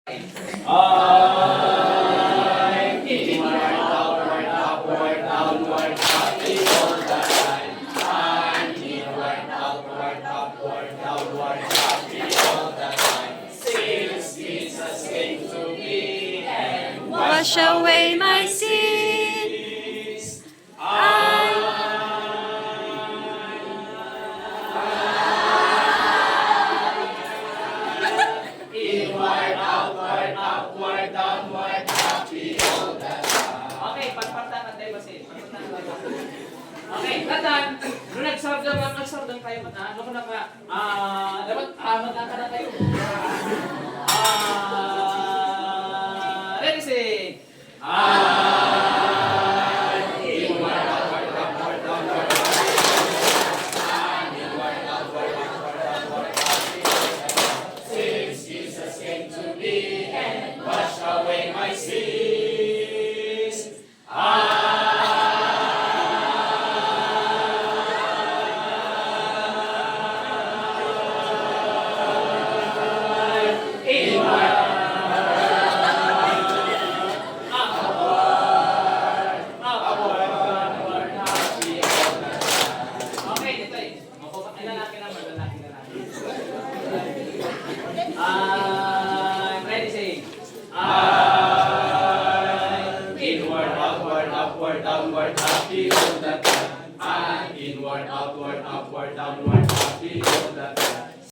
Wash away my sins. Inward, outward, upward, downward, happy all the time. Okay, pagpartahan tayo kasi. Okay, tatan. Nung nagsargam kayo, ano ko na ka, dapat, magkaka na kayo.